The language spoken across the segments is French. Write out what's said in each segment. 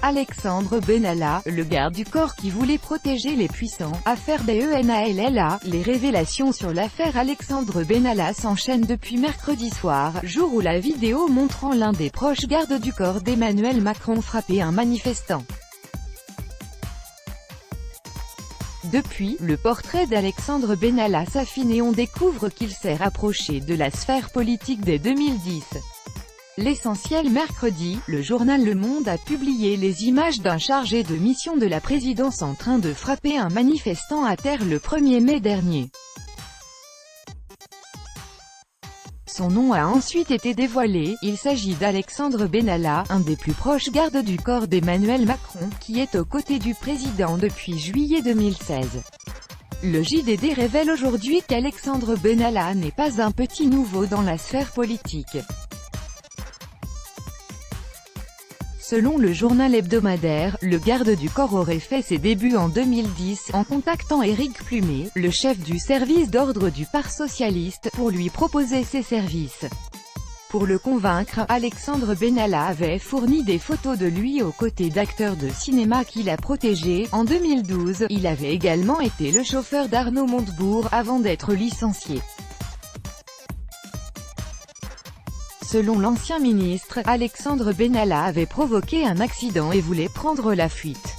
Alexandre Benalla, le garde du corps qui voulait protéger les puissants, affaire BENALLA. Les révélations sur l'affaire Alexandre Benalla s'enchaînent depuis mercredi soir, jour où la vidéo montrant l'un des proches gardes du corps d'Emmanuel Macron frapper un manifestant. Depuis, le portrait d'Alexandre Benalla s'affine et on découvre qu'il s'est rapproché de la sphère politique dès 2010. L'essentiel mercredi, le journal Le Monde a publié les images d'un chargé de mission de la présidence en train de frapper un manifestant à terre le 1er mai dernier. Son nom a ensuite été dévoilé, il s'agit d'Alexandre Benalla, un des plus proches gardes du corps d'Emmanuel Macron, qui est aux côtés du président depuis juillet 2016. Le JDD révèle aujourd'hui qu'Alexandre Benalla n'est pas un petit nouveau dans la sphère politique. Selon le journal hebdomadaire, le garde du corps aurait fait ses débuts en 2010, en contactant Éric Plumet, le chef du service d'ordre du Parti socialiste, pour lui proposer ses services. Pour le convaincre, Alexandre Benalla avait fourni des photos de lui aux côtés d'acteurs de cinéma qu'il a protégés. En 2012, il avait également été le chauffeur d'Arnaud Montebourg, avant d'être licencié. Selon l'ancien ministre, Alexandre Benalla avait provoqué un accident et voulait prendre la fuite.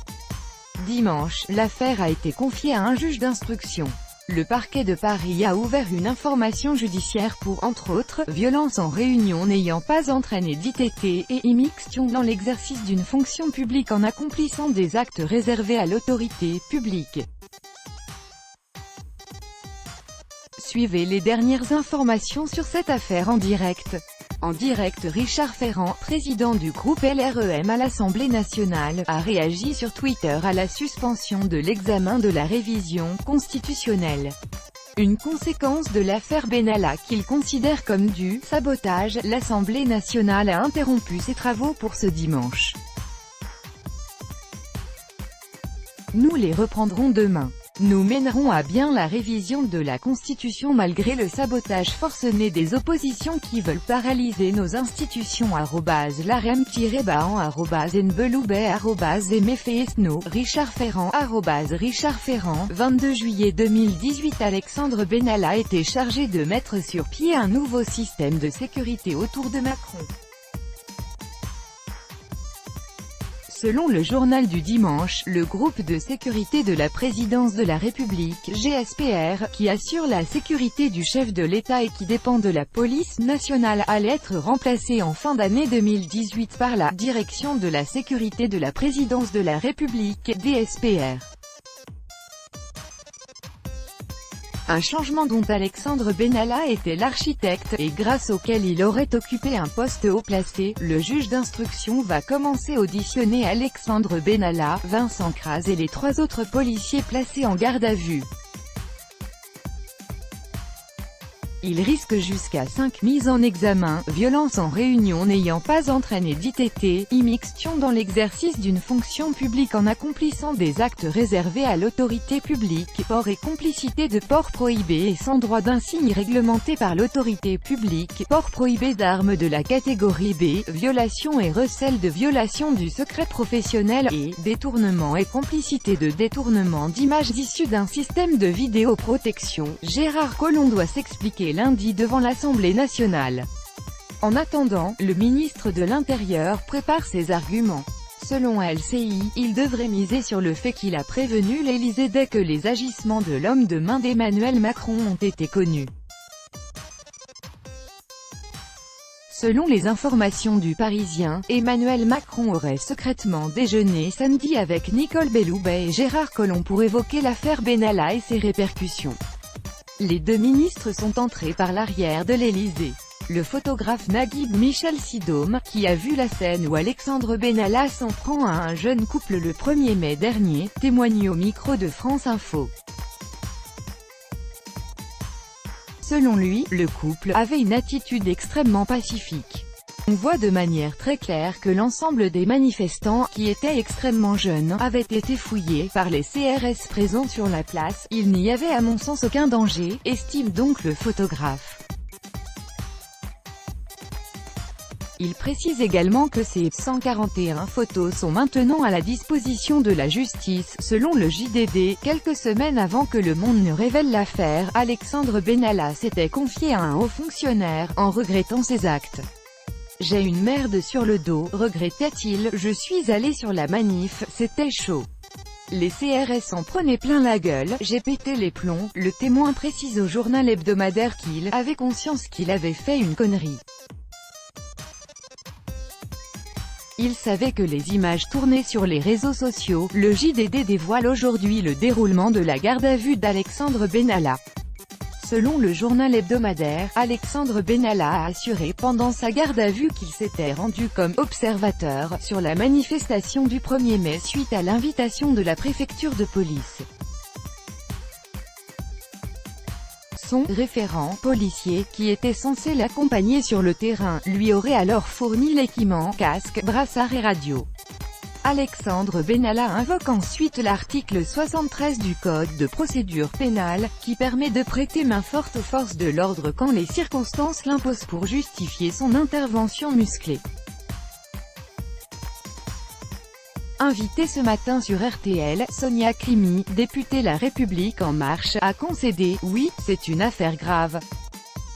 Dimanche, l'affaire a été confiée à un juge d'instruction. Le parquet de Paris a ouvert une information judiciaire pour, entre autres, violence en réunion n'ayant pas entraîné d'ITT et immixtion dans l'exercice d'une fonction publique en accomplissant des actes réservés à l'autorité publique. Suivez les dernières informations sur cette affaire en direct. En direct, Richard Ferrand, président du groupe LREM à l'Assemblée nationale, a réagi sur Twitter à la suspension de l'examen de la révision constitutionnelle. Une conséquence de l'affaire Benalla qu'il considère comme du sabotage, l'Assemblée nationale a interrompu ses travaux pour ce dimanche. Nous les reprendrons demain. Nous mènerons à bien la révision de la Constitution malgré le sabotage forcené des oppositions qui veulent paralyser nos institutions. @larem-ban, @nbeloubet, @emefeesno, Richard Ferrand, Richard Ferrand, 22 juillet 2018. Alexandre Benalla était chargé de mettre sur pied un nouveau système de sécurité autour de Macron. Selon le journal du dimanche, le groupe de sécurité de la présidence de la République, GSPR, qui assure la sécurité du chef de l'État et qui dépend de la police nationale, allait être remplacé en fin d'année 2018 par la Direction de la sécurité de la présidence de la République, DSPR. Un changement dont Alexandre Benalla était l'architecte, et grâce auquel il aurait occupé un poste haut placé. Le juge d'instruction va commencer auditionner Alexandre Benalla, Vincent Kras et les 3 autres policiers placés en garde à vue. Il risque jusqu'à 5 mises en examen, violence en réunion n'ayant pas entraîné d'ITT, immixtion dans l'exercice d'une fonction publique en accomplissant des actes réservés à l'autorité publique, port et complicité de port prohibé et sans droit d'insigne réglementé par l'autorité publique, port prohibé d'armes de la catégorie B, violation et recel de violation du secret professionnel et détournement et complicité de détournement d'images issues d'un système de vidéoprotection. Gérard Collomb doit s'expliquer lundi devant l'Assemblée nationale. En attendant, le ministre de l'Intérieur prépare ses arguments. Selon LCI, il devrait miser sur le fait qu'il a prévenu l'Élysée dès que les agissements de l'homme de main d'Emmanuel Macron ont été connus. Selon les informations du Parisien, Emmanuel Macron aurait secrètement déjeuné samedi avec Nicole Belloubet et Gérard Collomb pour évoquer l'affaire Benalla et ses répercussions. Les 2 ministres sont entrés par l'arrière de l'Élysée. Le photographe Naguib Michel Sidom, qui a vu la scène où Alexandre Benalla s'en prend à un jeune couple le 1er mai dernier, témoigne au micro de France Info. Selon lui, le couple avait une attitude extrêmement pacifique. On voit de manière très claire que l'ensemble des manifestants, qui étaient extrêmement jeunes, avaient été fouillés par les CRS présents sur la place. Il n'y avait à mon sens aucun danger, estime donc le photographe. Il précise également que ces 141 photos sont maintenant à la disposition de la justice, selon le JDD. Quelques semaines avant que Le Monde ne révèle l'affaire, Alexandre Benalla s'était confié à un haut fonctionnaire, en regrettant ses actes. J'ai une merde sur le dos, regrettait-il, je suis allé sur la manif, c'était chaud. Les CRS en prenaient plein la gueule, j'ai pété les plombs. Le Témoin précise au journal hebdomadaire qu'il avait conscience qu'il avait fait une connerie. Il savait que les images tournaient sur les réseaux sociaux. Le JDD dévoile aujourd'hui le déroulement de la garde à vue d'Alexandre Benalla. Selon le journal hebdomadaire, Alexandre Benalla a assuré pendant sa garde à vue qu'il s'était rendu comme observateur sur la manifestation du 1er mai suite à l'invitation de la préfecture de police. Son référent policier, qui était censé l'accompagner sur le terrain, lui aurait alors fourni l'équipement, casque, brassard et radio. Alexandre Benalla invoque ensuite l'article 73 du Code de procédure pénale, qui permet de prêter main forte aux forces de l'ordre quand les circonstances l'imposent pour justifier son intervention musclée. Invitée ce matin sur RTL, Sonia Crimi, députée La République En Marche, a concédé « Oui, c'est une affaire grave.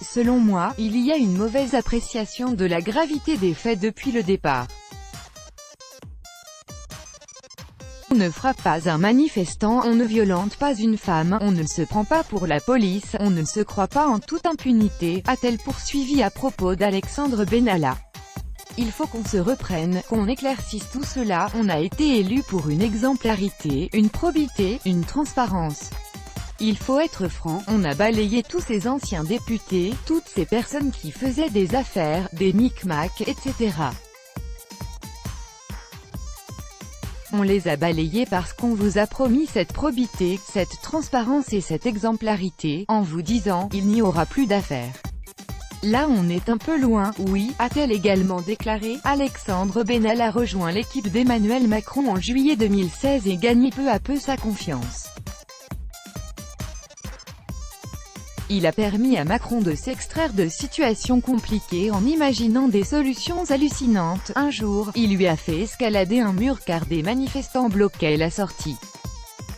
Selon moi, il y a une mauvaise appréciation de la gravité des faits depuis le départ. On ne frappe pas un manifestant, on ne violente pas une femme, on ne se prend pas pour la police, on ne se croit pas en toute impunité », a-t-elle poursuivi à propos d'Alexandre Benalla. Il faut qu'on se reprenne, qu'on éclaircisse tout cela. On a été élu pour une exemplarité, une probité, une transparence. Il faut être franc, on a balayé tous ces anciens députés, toutes ces personnes qui faisaient des affaires, des micmacs, etc. On les a balayés parce qu'on vous a promis cette probité, cette transparence et cette exemplarité, en vous disant « il n'y aura plus d'affaires ». Là on est un peu loin, oui, a-t-elle également déclaré. Alexandre Benalla rejoint l'équipe d'Emmanuel Macron en juillet 2016 et gagne peu à peu sa confiance. Il a permis à Macron de s'extraire de situations compliquées en imaginant des solutions hallucinantes. Un jour, il lui a fait escalader un mur car des manifestants bloquaient la sortie.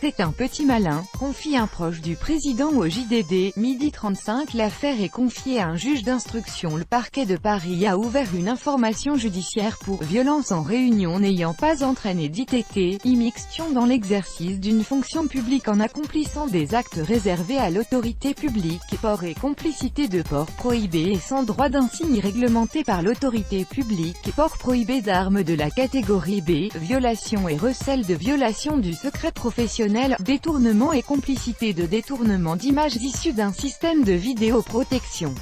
C'est un petit malin, confie un proche du président au JDD. Midi 35. L'affaire est confiée à un juge d'instruction. Le parquet de Paris a ouvert une information judiciaire pour violence en réunion n'ayant pas entraîné d'ITT, immixtion dans l'exercice d'une fonction publique en accomplissant des actes réservés à l'autorité publique, port et complicité de port prohibé et sans droit d'insigne réglementé par l'autorité publique, port prohibé d'armes de la catégorie B, violation et recel de violation du secret professionnel, détournement et complicité de détournement d'images issues d'un système de vidéoprotection.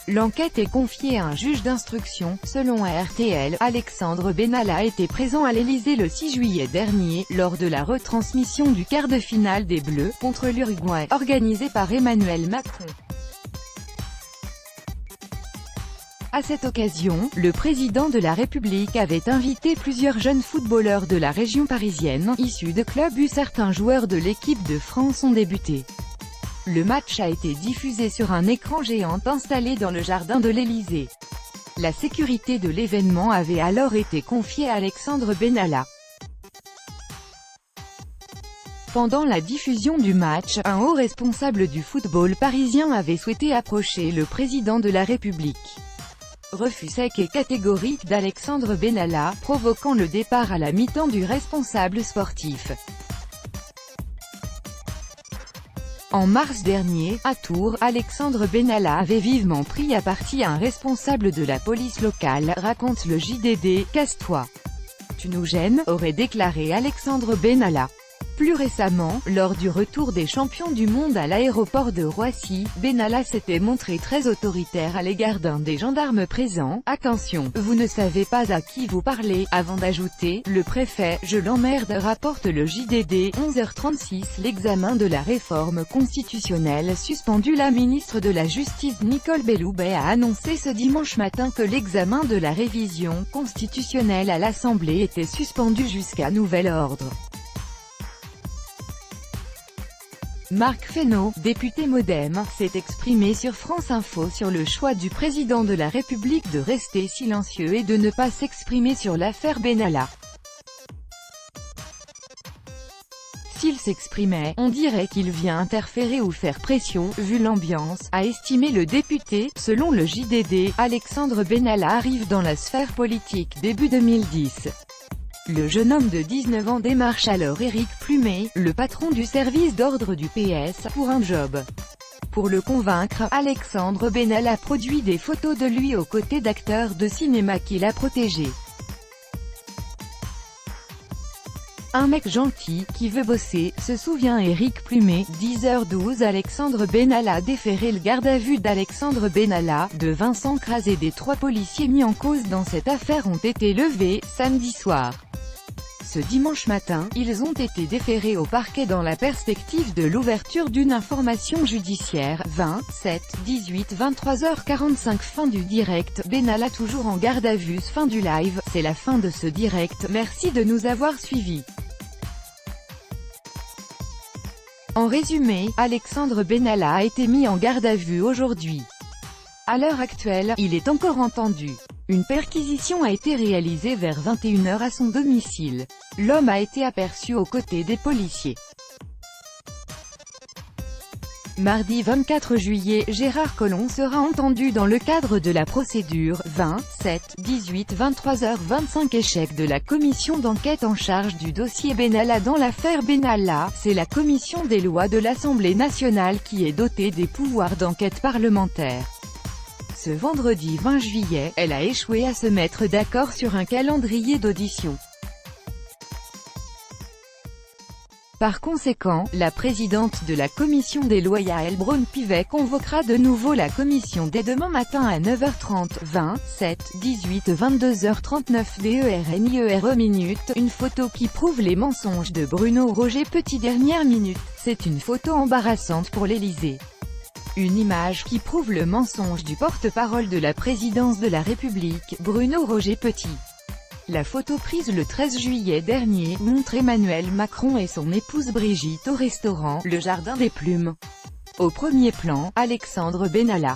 L'enquête est confiée à un juge d'instruction. Selon RTL, Alexandre Benalla était présent à l'Élysée le 6 juillet dernier, lors de la retransmission du quart de finale des Bleus, contre l'Uruguay, organisée par Emmanuel Macron. À cette occasion, le président de la République avait invité plusieurs jeunes footballeurs de la région parisienne, issus de clubs où certains joueurs de l'équipe de France ont débuté. Le match a été diffusé sur un écran géant installé dans le jardin de l'Élysée. La sécurité de l'événement avait alors été confiée à Alexandre Benalla. Pendant la diffusion du match, un haut responsable du football parisien avait souhaité approcher le président de la République. Refus sec et catégorique d'Alexandre Benalla, provoquant le départ à la mi-temps du responsable sportif. En mars dernier, à Tours, Alexandre Benalla avait vivement pris à partie un responsable de la police locale, raconte le JDD. « Casse-toi. Tu nous gênes », aurait déclaré Alexandre Benalla. Plus récemment, lors du retour des champions du monde à l'aéroport de Roissy, Benalla s'était montré très autoritaire à l'égard d'un des gendarmes présents. « Attention, vous ne savez pas à qui vous parlez », avant d'ajouter « Le préfet, je l'emmerde », rapporte le JDD. 11h36. L'examen de la réforme constitutionnelle suspendu. La ministre de la Justice Nicole Belloubet a annoncé ce dimanche matin que l'examen de la révision constitutionnelle à l'Assemblée était suspendu jusqu'à nouvel ordre. Marc Fesneau, député MoDem, s'est exprimé sur France Info sur le choix du président de la République de rester silencieux et de ne pas s'exprimer sur l'affaire Benalla. S'il s'exprimait, on dirait qu'il vient interférer ou faire pression, vu l'ambiance, a estimé le député. Selon le JDD, Alexandre Benalla arrive dans la sphère politique début 2010. Le jeune homme de 19 ans démarche alors Éric Plumet, le patron du service d'ordre du PS, pour un job. Pour le convaincre, Alexandre Benalla produit des photos de lui aux côtés d'acteurs de cinéma qu'il a protégés. Un mec gentil, qui veut bosser, se souvient Éric Plumet. 10h12 Alexandre Benalla déféré. Le garde à vue d'Alexandre Benalla, de Vincent Kras et des 3 policiers mis en cause dans cette affaire ont été levés, samedi soir. Ce dimanche matin, ils ont été déférés au parquet dans la perspective de l'ouverture d'une information judiciaire. 20, 7, 18, 23h45. Fin du direct. Benalla toujours en garde à vue. Fin du live. C'est la fin de ce direct. Merci de nous avoir suivis. En résumé, Alexandre Benalla a été mis en garde à vue aujourd'hui. À l'heure actuelle, il est encore entendu. Une perquisition a été réalisée vers 21h à son domicile. L'homme a été aperçu aux côtés des policiers. Mardi 24 juillet, Gérard Collomb sera entendu dans le cadre de la procédure 20, 7, 18, 23h25. Échec de la commission d'enquête en charge du dossier Benalla. Dans l'affaire Benalla, c'est la commission des lois de l'Assemblée nationale qui est dotée des pouvoirs d'enquête parlementaire. Ce vendredi 20 juillet, elle a échoué à se mettre d'accord sur un calendrier d'audition. Par conséquent, la présidente de la commission des lois Yaël Braun-Pivet convoquera de nouveau la commission dès demain matin à 9h30, 20, 7, 18, 22h39 DERNIERE minutes. Une photo qui prouve les mensonges de Bruno Roger Petit. Dernière minute. C'est une photo embarrassante pour l'Élysée. Une image qui prouve le mensonge du porte-parole de la présidence de la République, Bruno Roger Petit. La photo prise le 13 juillet dernier montre Emmanuel Macron et son épouse Brigitte au restaurant Le Jardin des Plumes. Au premier plan, Alexandre Benalla.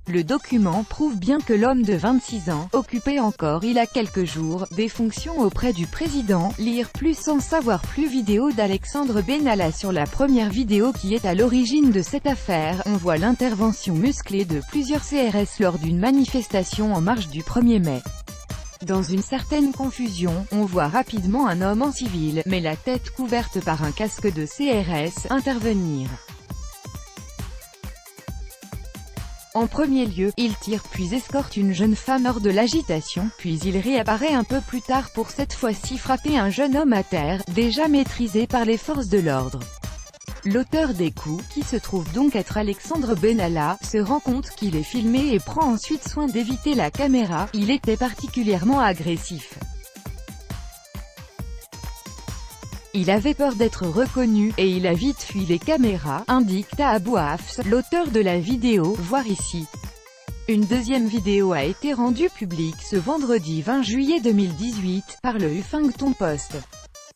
Le document prouve bien que l'homme de 26 ans occupait encore il y a quelques jours des fonctions auprès du président. Lire plus sans savoir plus. Vidéo d'Alexandre Benalla. Sur la première vidéo qui est à l'origine de cette affaire, on voit l'intervention musclée de plusieurs CRS lors d'une manifestation en marge du 1er mai. Dans une certaine confusion, on voit rapidement un homme en civil, mais la tête couverte par un casque de CRS, intervenir. En premier lieu, il tire puis escorte une jeune femme hors de l'agitation, puis il réapparaît un peu plus tard pour cette fois-ci frapper un jeune homme à terre, déjà maîtrisé par les forces de l'ordre. L'auteur des coups, qui se trouve donc être Alexandre Benalla, se rend compte qu'il est filmé et prend ensuite soin d'éviter la caméra. Il était particulièrement agressif. Il avait peur d'être reconnu, et il a vite fui les caméras, indique Tahabou Hafs, l'auteur de la vidéo, voir ici. Une deuxième vidéo a été rendue publique ce vendredi 20 juillet 2018, par le Huffington Post.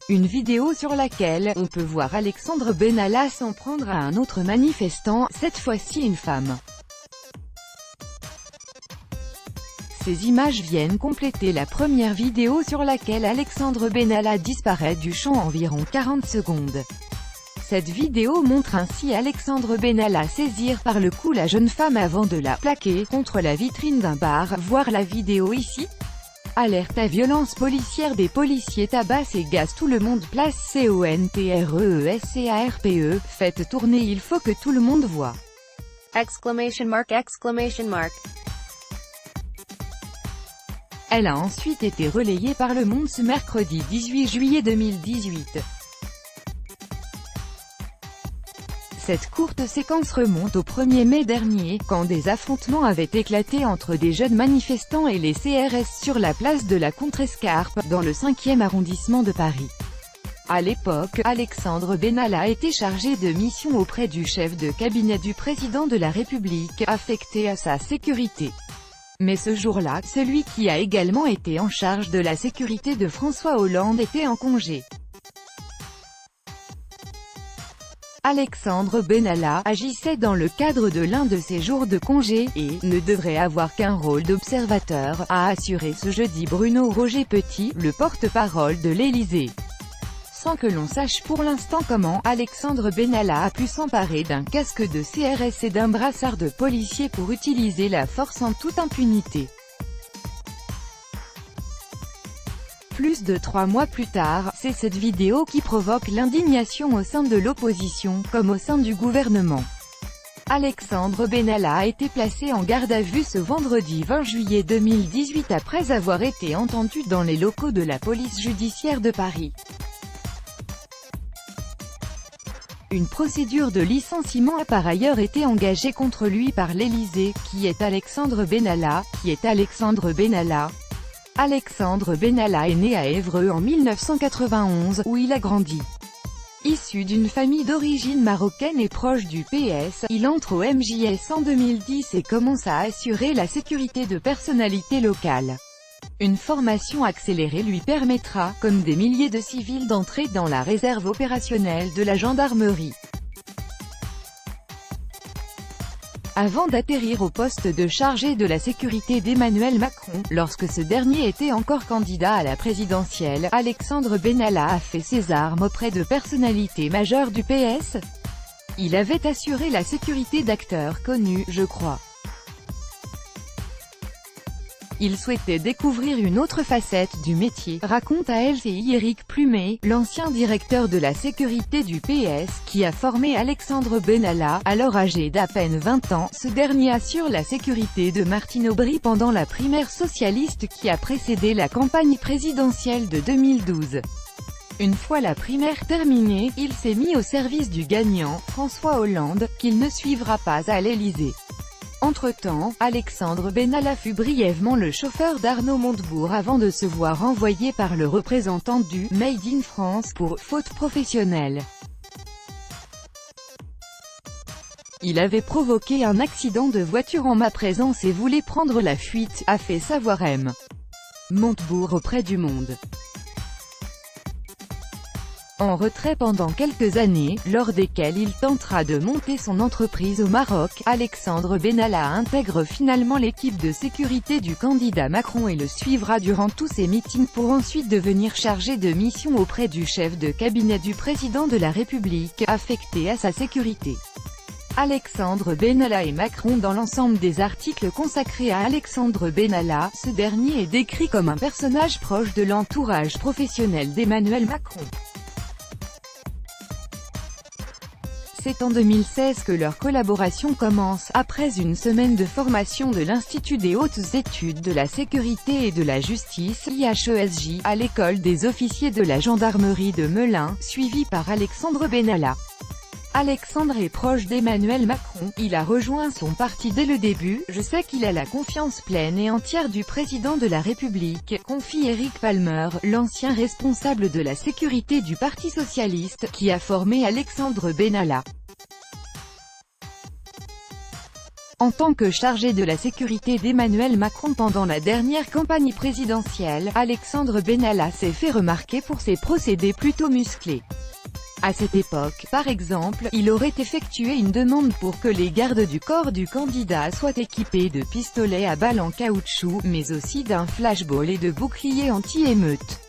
Une vidéo sur laquelle, on peut voir Alexandre Benalla s'en prendre à un autre manifestant, cette fois-ci une femme. Ces images viennent compléter la première vidéo sur laquelle Alexandre Benalla disparaît du champ environ 40 secondes. Cette vidéo montre ainsi Alexandre Benalla saisir par le cou la jeune femme avant de la plaquer contre la vitrine d'un bar. Voir la vidéo ici. Alerte à violence policière. Des policiers tabassent et gazent tout le monde. Place CONTRESCARPE. Faites tourner, il faut que tout le monde voit. Exclamation mark, exclamation mark. Elle a ensuite été relayée par Le Monde ce mercredi 18 juillet 2018. Cette courte séquence remonte au 1er mai dernier, quand des affrontements avaient éclaté entre des jeunes manifestants et les CRS sur la place de la Contrescarpe, dans le 5e arrondissement de Paris. À l'époque, Alexandre Benalla était chargé de mission auprès du chef de cabinet du président de la République, affecté à sa sécurité. Mais ce jour-là, celui qui a également été en charge de la sécurité de François Hollande était en congé. Alexandre Benalla agissait dans le cadre de l'un de ses jours de congé, et ne devrait avoir qu'un rôle d'observateur, a assuré ce jeudi Bruno Roger-Petit, le porte-parole de l'Élysée. Sans que l'on sache pour l'instant comment Alexandre Benalla a pu s'emparer d'un casque de CRS et d'un brassard de policier pour utiliser la force en toute impunité. Plus de 3 mois plus tard, c'est cette vidéo qui provoque l'indignation au sein de l'opposition, comme au sein du gouvernement. Alexandre Benalla a été placé en garde à vue ce vendredi 20 juillet 2018 après avoir été entendu dans les locaux de la police judiciaire de Paris. Une procédure de licenciement a par ailleurs été engagée contre lui par l'Élysée. Qui est Alexandre Benalla? Alexandre Benalla est né à Évreux en 1991, où il a grandi. Issu d'une famille d'origine marocaine et proche du PS, il entre au MJS en 2010 et commence à assurer la sécurité de personnalités locales. Une formation accélérée lui permettra, comme des milliers de civils, d'entrer dans la réserve opérationnelle de la gendarmerie. Avant d'atterrir au poste de chargé de la sécurité d'Emmanuel Macron, lorsque ce dernier était encore candidat à la présidentielle, Alexandre Benalla a fait ses armes auprès de personnalités majeures du PS. Il avait assuré la sécurité d'acteurs connus, je crois. Il souhaitait découvrir une autre facette du métier, raconte à LCI Éric Plumet, l'ancien directeur de la sécurité du PS, qui a formé Alexandre Benalla, alors âgé d'à peine 20 ans. Ce dernier assure la sécurité de Martine Aubry pendant la primaire socialiste qui a précédé la campagne présidentielle de 2012. Une fois la primaire terminée, il s'est mis au service du gagnant, François Hollande, qu'il ne suivra pas à l'Élysée. Entre-temps, Alexandre Benalla fut brièvement le chauffeur d'Arnaud Montebourg avant de se voir renvoyé par le représentant du « Made in France » pour « faute professionnelle ». Il avait provoqué un accident de voiture en ma présence et voulait prendre la fuite, a fait savoir M. Montebourg auprès du Monde. En retrait pendant quelques années, lors desquelles il tentera de monter son entreprise au Maroc, Alexandre Benalla intègre finalement l'équipe de sécurité du candidat Macron et le suivra durant tous ses meetings pour ensuite devenir chargé de mission auprès du chef de cabinet du président de la République, affecté à sa sécurité. Alexandre Benalla et Macron. Dans l'ensemble des articles consacrés à Alexandre Benalla, ce dernier est décrit comme un personnage proche de l'entourage professionnel d'Emmanuel Macron. C'est en 2016 que leur collaboration commence, après une semaine de formation de l'Institut des hautes études de la sécurité et de la justice, IHESJ, à l'école des officiers de la gendarmerie de Melun, suivi par Alexandre Benalla. Alexandre est proche d'Emmanuel Macron, il a rejoint son parti dès le début, je sais qu'il a la confiance pleine et entière du président de la République, confie Eric Palmer, l'ancien responsable de la sécurité du Parti socialiste, qui a formé Alexandre Benalla. En tant que chargé de la sécurité d'Emmanuel Macron pendant la dernière campagne présidentielle, Alexandre Benalla s'est fait remarquer pour ses procédés plutôt musclés. À cette époque, par exemple, il aurait effectué une demande pour que les gardes du corps du candidat soient équipés de pistolets à balles en caoutchouc, mais aussi d'un flashball et de boucliers anti-émeute.